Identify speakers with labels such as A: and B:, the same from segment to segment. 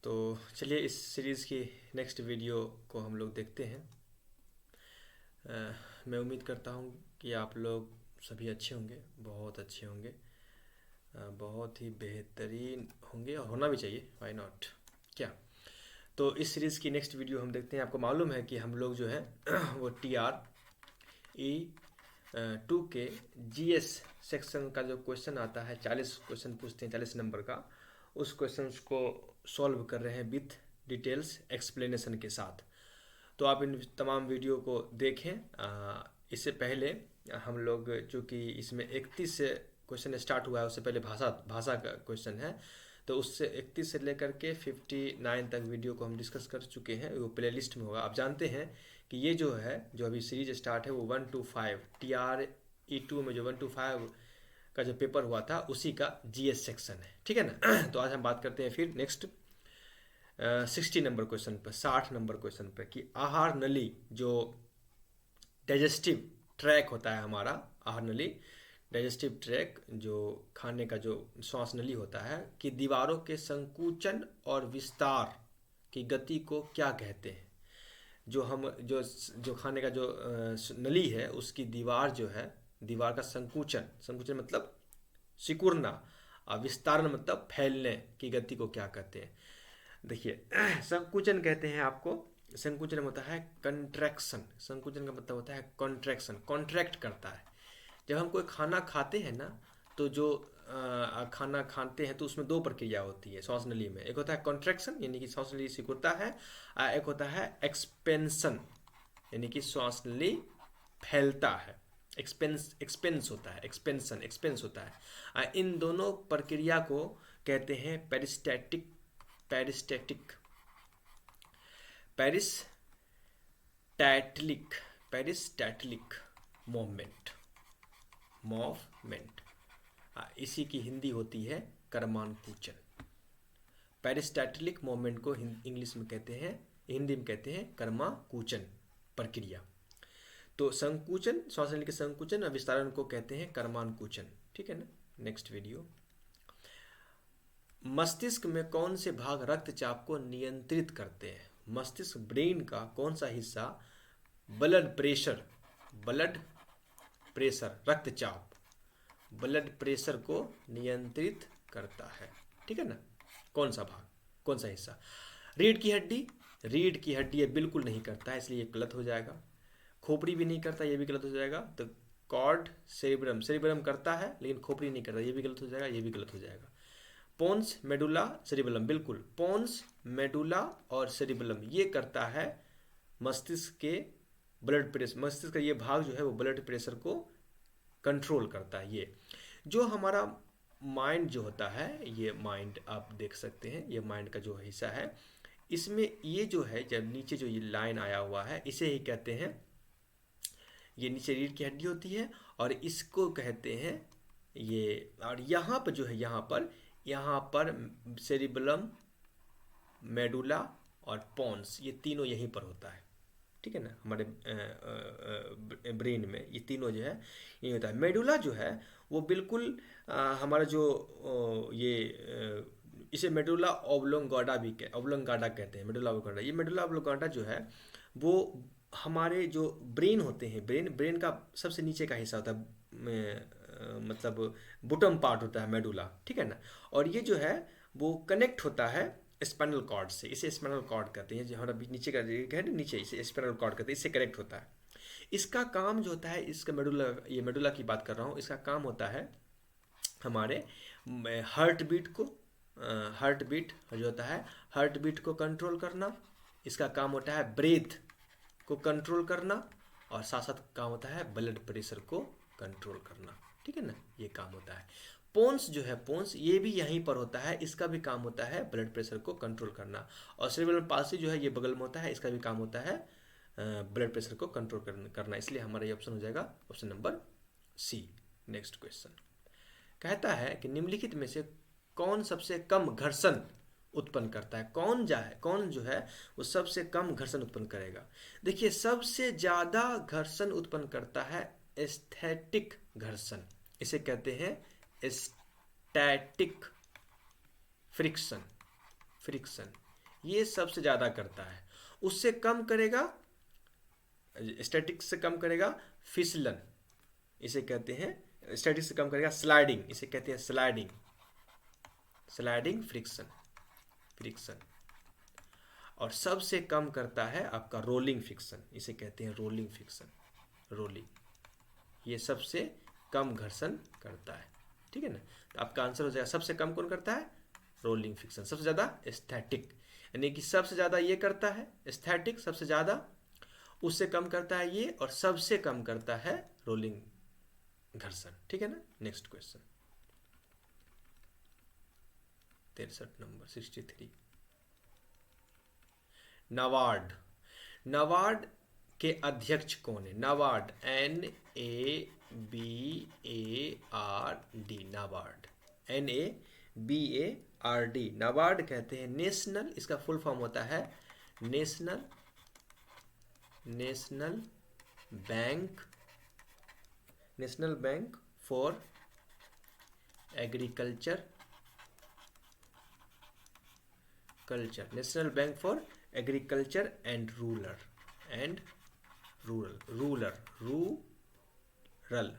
A: तो चलिए इस सीरीज़ की नेक्स्ट वीडियो को हम लोग देखते हैं। मैं उम्मीद करता हूँ कि आप लोग सभी अच्छे होंगे, बहुत अच्छे होंगे, बहुत ही बेहतरीन होंगे और होना भी चाहिए, व्हाई नॉट। क्या तो इस सीरीज़ की नेक्स्ट वीडियो हम देखते हैं। आपको मालूम है कि हम लोग जो है वो TR-E 2 के GS सेक्शन का जो क्वेश्चन आता है, 40 क्वेश्चन पूछते हैं, 40 नंबर का, उस क्वेश्चन को सॉल्व कर रहे हैं विथ डिटेल्स एक्सप्लेनेशन के साथ। तो आप इन तमाम वीडियो को देखें। इससे पहले हम लोग, चूँकि इसमें 31 से क्वेश्चन स्टार्ट हुआ है, उससे पहले भाषा भाषा का क्वेश्चन है, तो उससे 31 से लेकर के 59 तक वीडियो को हम डिस्कस कर चुके हैं। वो प्ले लिस्ट में होगा। आप जानते हैं कि ये जो है, जो अभी सीरीज स्टार्ट है, वो 1 to 5 TR-E 2 में जो 1 to 5 का जो पेपर हुआ था, उसी का GS सेक्शन है, ठीक है ना। तो आज हम बात करते हैं फिर नेक्स्ट 60 नंबर क्वेश्चन पर, 60 नंबर क्वेश्चन पर, कि आहार नली जो डाइजेस्टिव ट्रैक होता है हमारा, आहार नली डाइजेस्टिव ट्रैक जो खाने का जो श्वास नली होता है, कि दीवारों के संकुचन और विस्तार की गति को क्या कहते हैं। जो हम जो जो खाने का जो नली है, उसकी दीवार जो है, दीवार का संकुचन, संकुचन मतलब सिकुड़ना, और विस्तारण मतलब फैलने की गति को क्या कहते हैं। देखिए, संकुचन कहते हैं आपको, संकुचन होता है कंट्रैक्शन। संकुचन का मतलब होता है कॉन्ट्रैक्शन, कॉन्ट्रैक्ट करता है। जब हम कोई खाना खाते हैं ना, तो जो खाना खाते हैं तो उसमें दो प्रक्रिया होती है श्वास नली में। एक होता है कॉन्ट्रैक्शन, यानी कि श्वास नली सिकुड़ता है, और एक होता है एक्सपेंशन, यानी कि श्वास नली फैलता है। एक्सपेंस होता है, एक्सपेंशन एक्सपेंस होता है। इन दोनों प्रक्रिया को कहते हैं पेरिस्टैटिक, पेरिस्टैटिक, पेरिस्टैटिक, पेरिस्टैटिक मूवमेंट, मूवमेंट। इसी की हिंदी होती है कर्मानुकूचन। पेरिस्टैटिक मूवमेंट को इंग्लिश में कहते हैं, हिंदी में कहते हैं कर्माकुचन प्रक्रिया। तो संकुचन, श्वास नली के संकुचन और विस्तारण को कहते हैं कर्मानुकूचन, ठीक है ना। Next video. मस्तिष्क में कौन से भाग रक्तचाप को नियंत्रित करते हैं। मस्तिष्क, ब्रेन का कौन सा हिस्सा ब्लड प्रेशर, ब्लड प्रेशर, रक्तचाप, ब्लड प्रेशर को नियंत्रित करता है, ठीक है ना। कौन सा भाग, कौन सा हिस्सा। रीढ़ की हड्डी, रीढ़ की हड्डी ये बिल्कुल नहीं करता है, इसलिए ये गलत हो जाएगा। खोपड़ी भी नहीं करता, ये भी गलत हो जाएगा। तो कॉर्ड सेरिब्रम, सेरिब्रम करता है लेकिन खोपड़ी नहीं करता, ये भी गलत हो जाएगा, ये भी गलत हो जाएगा। पोन्स, मेडुला, सेरिबेलम, बिल्कुल पोन्स, मेडुला और सेरिबेलम ये करता है मस्तिष्क के ब्लड प्रेशर। मस्तिष्क का ये भाग जो है वो ब्लड प्रेशर को कंट्रोल करता है। ये जो हमारा माइंड जो होता है, ये माइंड आप देख सकते हैं, ये माइंड का जो हिस्सा है, इसमें ये जो है, जब नीचे जो ये लाइन आया हुआ है, इसे ही कहते हैं, ये नीचे रीढ़ की हड्डी होती है और इसको कहते हैं ये। और यहाँ पर जो है, यहाँ पर सेरिबेलम, मेडुला और पोन्स, ये तीनों यहीं पर होता है, ठीक है ना। हमारे ब्रेन में ये तीनों जो है ये होता है। मेडुला जो है वो बिल्कुल हमारा जो इसे मेडुला ऑब्लोंगाटा भी ऑब्लोंगाटा कहते हैं। मेडुला ऑब्लोंगाटा, ये मेडुला ऑब्लोंगाटा जो है वो हमारे जो ब्रेन होते हैं, ब्रेन का सबसे नीचे का हिस्सा होता है, मतलब बॉटम पार्ट होता है मेडुला, ठीक है ना। और ये जो है वो कनेक्ट होता है स्पाइनल कॉर्ड से, इसे स्पाइनल कॉर्ड कहते हैं। जो हमारा नीचे का है ना, नीचे, इसे स्पाइनल कॉर्ड कहते हैं, इससे कनेक्ट होता है। इसका काम जो होता है, इसका मेडुला, ये मेडुला की बात कर रहा हूँ, इसका काम होता है हमारे हार्ट बीट को, हार्ट बीट जो होता है, हार्ट बीट को कंट्रोल करना। इसका काम होता है ब्रेथ को कंट्रोल करना, और साथ साथ काम होता है ब्लड प्रेशर को कंट्रोल करना, ठीक है ना। ये काम होता है। पोन्स जो है, पोन्स ये भी यहीं पर होता है, इसका भी काम होता है ब्लड प्रेशर को कंट्रोल करना। और सेरेब्रल पाल्सी जो है ये बगल में होता है, इसका भी काम होता है ब्लड प्रेशर को कंट्रोल करना। इसलिए हमारा ये ऑप्शन हो जाएगा option number C. Next question कहता है कि निम्नलिखित में से कौन सबसे कम घर्षण उत्पन्न करता है। कौन जो है वो सबसे कम घर्षण उत्पन्न करेगा। देखिए, सबसे ज्यादा घर्षण उत्पन्न करता है एस्थेटिक घर्षण, इसे कहते हैं स्टैटिक फ्रिक्शन, फ्रिक्शन। ये सबसे ज़्यादा करता है। उससे कम करेगा, स्टैटिक से कम करेगा फिसलन, इसे कहते हैं। स्टैटिक से कम करेगा स्लाइडिंग, इसे कहते हैं स्लाइडिंग, स्लाइडिंग फ्रिक्शन, फ्रिक्शन। और सबसे कम करता है आपका रोलिंग फ्रिक्शन, इसे कहते हैं रोलिंग फ्रिक्शन, रोलिंग। ये सबसे कम घर्षण करता है, ठीक है ना। तो आपका आंसर हो जाएगा सबसे कम कौन करता है, रोलिंग फ्रिक्शन। सबसे ज़्यादा स्टैटिक, यानी कि सबसे ज़्यादा ये करता है स्टैटिक, सबसे ज़्यादा, उससे कम करता है ये, और सबसे कम करता है रोलिंग घर्षण, ठीक है ना। Next question 63 number 63। NABARD, NABARD के अध्यक्ष कौन है? नाबार्ड, NABARD, नाबार्ड, NABARD, नाबार्ड कहते हैं नेशनल, इसका फुल फॉर्म होता है national, national bank, national bank for agriculture, culture, national bank for agriculture and rural, and rural, rural, rural,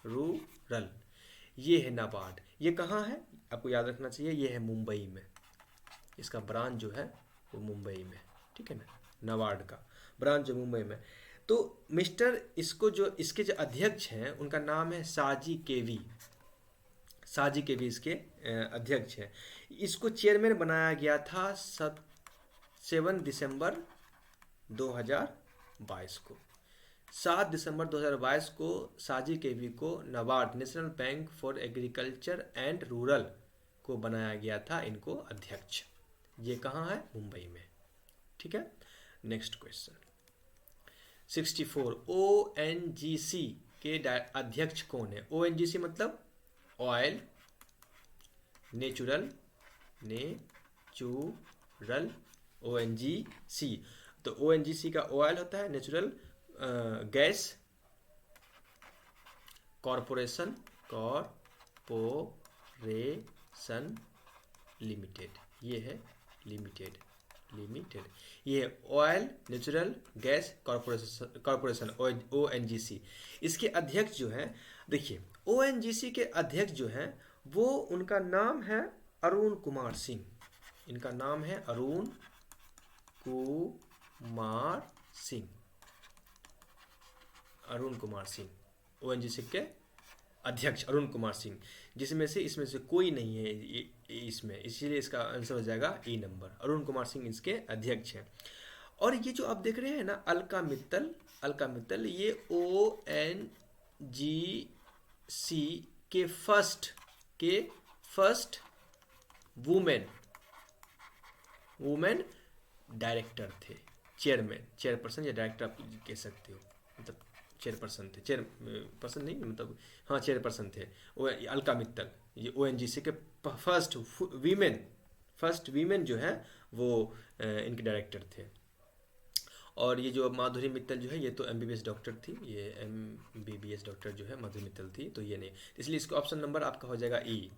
A: rural, ये है नाबार्ड। ये कहाँ है आपको याद रखना चाहिए, ये है मुंबई में, इसका ब्रांच जो है वो मुंबई में, ठीक है ना। नाबार्ड का ब्रांच जो मुंबई में। तो मिस्टर, इसको जो इसके जो अध्यक्ष हैं उनका नाम है साजी केवी, साजी केवी इसके अध्यक्ष हैं। इसको चेयरमैन बनाया गया था 7 दिसंबर 2022 को, 7 दिसंबर 2022 को साजी केवी को NABARD, national bank for agriculture and rural को बनाया गया था इनको अध्यक्ष। ये कहाँ है? मुंबई में, ठीक है। Next question 64। ONGC के अध्यक्ष कौन है? ONGC मतलब ऑयल, नेचुरल, नेचुरल, ONGC। तो ONGC का ऑयल होता है natural gas corporation, corporation limited, ये है लिमिटेड, लिमिटेड, ये है oil natural gas corporation ONGC। इसके अध्यक्ष जो हैं, देखिए ONGC के अध्यक्ष जो हैं वो, उनका नाम है अरुण कुमार सिंह, इनका नाम है अरुण कुमार सिंह, अरुण कुमार सिंह, ONGC के अध्यक्ष अरुण कुमार सिंह, जिसमें से इसमें से कोई नहीं है इसमें, इसीलिए इसका आंसर हो जाएगा E नंबर, अरुण कुमार सिंह इसके अध्यक्ष हैं। और ये जो आप देख रहे हैं ना अलका मित्तल, अलका मित्तल, ये ONGC के फर्स्ट वुमेन डायरेक्टर थे, चेयरपर्सन या डायरेक्टर आप कह सकते हो, मतलब चेयरपर्सन थे, चेयरपर्सन नहीं मतलब, हाँ चेयरपर्सन थे वो अलका मित्तल। ये ONGC के फर्स्ट वीमेन जो है वो इनके डायरेक्टर थे। और ये जो माधुरी मित्तल जो है ये तो MBBS डॉक्टर थी, ये MBBS डॉक्टर जो है माधुरी मित्तल थी, तो ये नहीं, इसलिए इसका ऑप्शन नंबर आपका हो जाएगा E।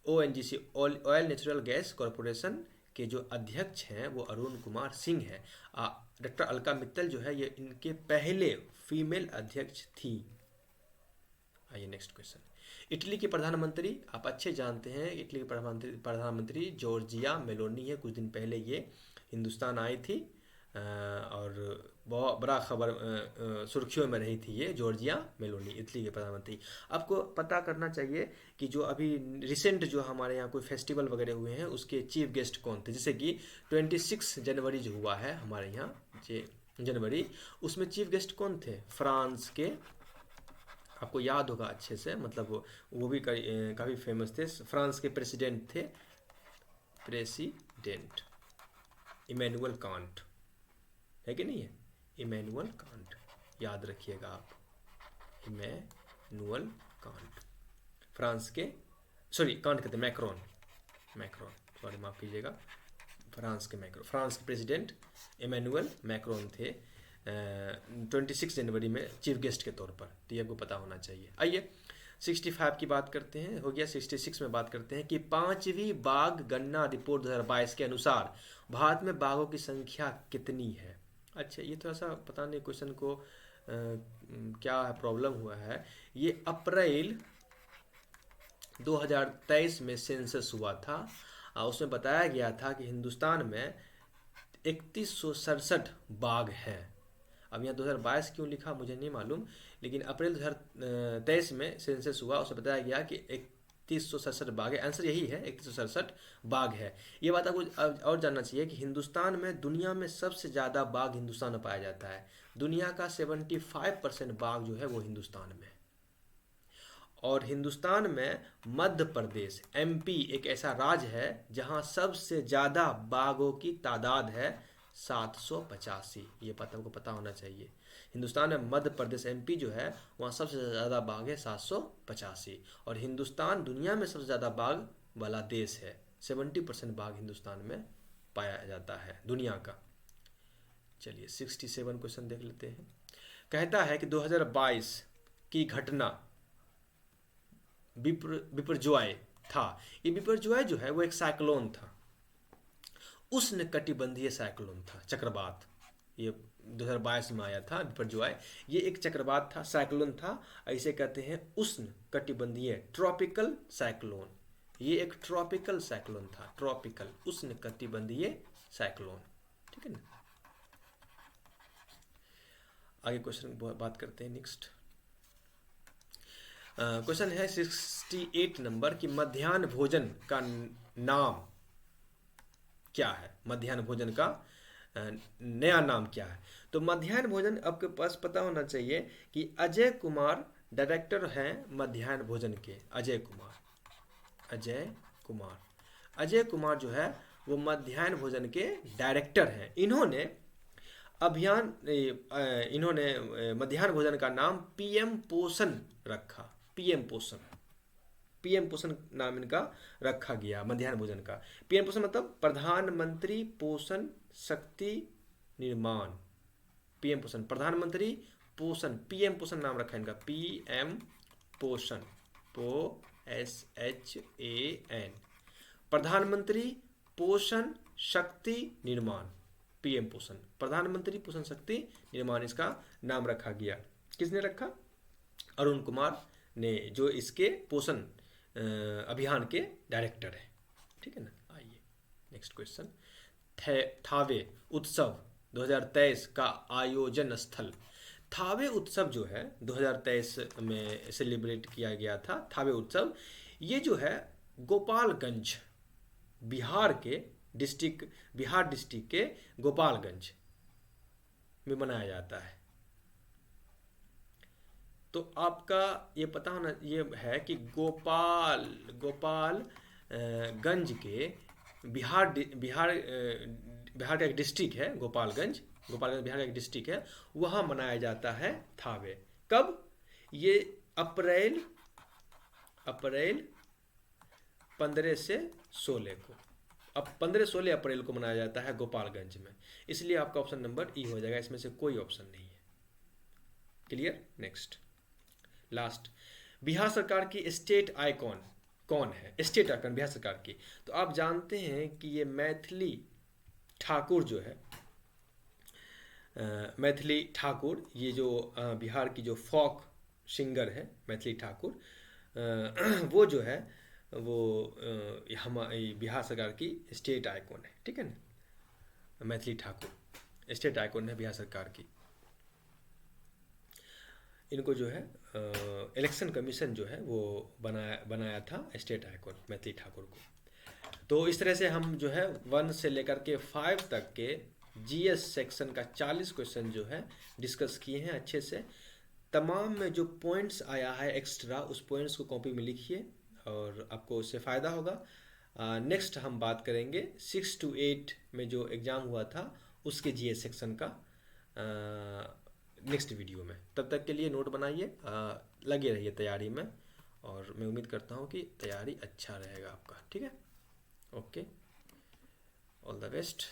A: ONGC oil natural gas corporation के जो अध्यक्ष हैं वो अरुण कुमार सिंह हैं। डॉक्टर अलका मित्तल जो है ये इनके पहले फीमेल अध्यक्ष थी। आइए नेक्स्ट क्वेश्चन। इटली के प्रधानमंत्री आप अच्छे जानते हैं, इटली के प्रधानमंत्री जॉर्जिया मेलोनी है। कुछ दिन पहले ये हिंदुस्तान आई थी और बहुत बड़ा खबर सुर्खियों में रही थी, ये जॉर्जिया मेलोनी इटली के प्रधानमंत्री। आपको पता करना चाहिए कि जो अभी रिसेंट जो हमारे यहाँ कोई फेस्टिवल वगैरह हुए हैं उसके चीफ गेस्ट कौन थे, जैसे कि 26 जनवरी जो हुआ है हमारे यहाँ जनवरी, उसमें चीफ गेस्ट कौन थे? फ्रांस के, आपको याद होगा अच्छे से, मतलब वो भी काफ़ी फेमस थे। फ्रांस के प्रेसिडेंट थे, प्रेसिडेंट इमैनुअल कांट, है कि नहीं है? इमैनुअल कांट, याद रखिएगा आप, इमैनुअल कांट। फ्रांस के, सॉरी कांट कहते हैं, मैक्रोन, सॉरी माफ़ कीजिएगा, फ्रांस के प्रेसिडेंट इमैनुअल मैक्रोन थे 26 जनवरी में चीफ गेस्ट के तौर पर, तो ये आपको पता होना चाहिए। आइए 65 की बात करते हैं, हो गया। 66 में बात करते हैं कि 5वीं बाघ गणना रिपोर्ट 2022 के अनुसार भारत में बाघों की संख्या कितनी है। अच्छा, ये थोड़ा सा पता नहीं क्वेश्चन को क्या प्रॉब्लम हुआ है। ये अप्रैल 2023 में सेंसस हुआ था और उसमें बताया गया था कि हिंदुस्तान में 3167 बाघ हैं। अब यहाँ 2022 क्यों लिखा मुझे नहीं मालूम, लेकिन अप्रैल 2023 में सेंसस हुआ, उसमें बताया गया कि 3167 बाघ है। आंसर यही है, 3167 बाघ है। ये बात आपको और जानना चाहिए कि हिंदुस्तान में दुनिया में सबसे ज़्यादा बाघ हिंदुस्तान में पाया जाता है। दुनिया का 75% बाघ जो है वो हिंदुस्तान में है। और हिंदुस्तान में मध्य प्रदेश एमपी एक ऐसा राज्य है जहां सबसे ज़्यादा बाघों की तादाद है 785। ये आपको पता होना चाहिए। हिंदुस्तान में मध्य प्रदेश एमपी जो है वहाँ सबसे ज़्यादा बाघ है 785। और हिंदुस्तान दुनिया में सबसे ज़्यादा बाघ वाला देश है। 70% बाघ हिंदुस्तान में पाया जाता है दुनिया का। चलिए 67 क्वेश्चन देख लेते हैं। कहता है कि 2022 की घटना बिपरजॉय था। ये बिपरजॉय जो है वो एक साइक्लोन था, उष्ण कटिबंधीय साइक्लोन था, चक्रवात। ये 2022 में आया था बिपरजॉय। ये एक चक्रवात था, साइक्लोन था। ऐसे कहते हैं उष्ण कटिबंधीय, ट्रॉपिकल साइक्लोन। ये एक ट्रॉपिकल साइक्लोन था, ट्रॉपिकल उष्ण कटिबंधीय साइक्लोन। ठीक है ना। आगे क्वेश्चन बात करते हैं। नेक्स्ट क्वेश्चन है 68 नंबर कि मध्याह्न भोजन का नाम क्या है। मध्याह्न भोजन का नया नाम क्या है। तो मध्याह्न भोजन आपके पास पता होना चाहिए कि अजय कुमार डायरेक्टर हैं मध्याह्न भोजन के। अजय कुमार जो है वो मध्याह्न भोजन के डायरेक्टर हैं। इन्होंने मध्याह्न भोजन का नाम पीएम पोषण रखा। पीएम पोषण नाम इनका रखा गया मध्याह्न भोजन का। पीएम पोषण मतलब प्रधानमंत्री पोषण शक्ति निर्माण। पीएम पोषण, प्रधानमंत्री पोषण, पीएम पोषण नाम रखा इनका। पीएम पोषण, POSHAN, प्रधानमंत्री पोषण शक्ति निर्माण। पीएम पोषण, प्रधानमंत्री पोषण शक्ति निर्माण इसका नाम रखा गया। किसने रखा? अरुण कुमार ने, जो इसके पोषण अभियान के डायरेक्टर है। ठीक है ना। आइए नेक्स्ट क्वेश्चन। थावे उत्सव 2023 का आयोजन स्थल। थावे उत्सव जो है 2023 में सेलिब्रेट किया गया था। थावे उत्सव ये जो है गोपालगंज, बिहार डिस्ट्रिक्ट के गोपालगंज में मनाया जाता है। तो आपका ये पता होना ये है कि गोपालगंज के बिहार का एक डिस्ट्रिक्ट है गोपालगंज बिहार का एक डिस्ट्रिक्ट है, वहाँ मनाया जाता है थावे। कब? ये अप्रैल 15 से 16 को। अब 15-16 अप्रैल को मनाया जाता है गोपालगंज में। इसलिए आपका ऑप्शन नंबर ई हो जाएगा, इसमें से कोई ऑप्शन नहीं है। क्लियर। नेक्स्ट लास्ट, बिहार सरकार की स्टेट आइकॉन कौन है? स्टेट आइकॉन बिहार सरकार की। तो आप जानते हैं कि ये मैथिली ठाकुर जो है, मैथिली ठाकुर, ये जो बिहार की जो फोक सिंगर है मैथिली ठाकुर, वो जो है वो हमारी बिहार सरकार की स्टेट आइकॉन है। ठीक है ना। मैथिली ठाकुर स्टेट आइकॉन है बिहार सरकार की। इनको जो है इलेक्शन कमीशन जो है वो बनाया था स्टेट आइकॉन मैथिली ठाकुर को। तो इस तरह से हम जो है 1 से लेकर के 5 तक के जीएस सेक्शन का 40 क्वेश्चन जो है डिस्कस किए हैं अच्छे से। तमाम में जो पॉइंट्स आया है एक्स्ट्रा, उस पॉइंट्स को कॉपी में लिखिए और आपको उससे फ़ायदा होगा। नेक्स्ट हम बात करेंगे 6 to 8 में जो एग्ज़ाम हुआ था उसके जीएस सेक्शन का नेक्स्ट वीडियो में। तब तक के लिए नोट बनाइए, लगे रहिए तैयारी में, और मैं उम्मीद करता हूँ कि तैयारी अच्छा रहेगा आपका। ठीक है। Okay, all the best.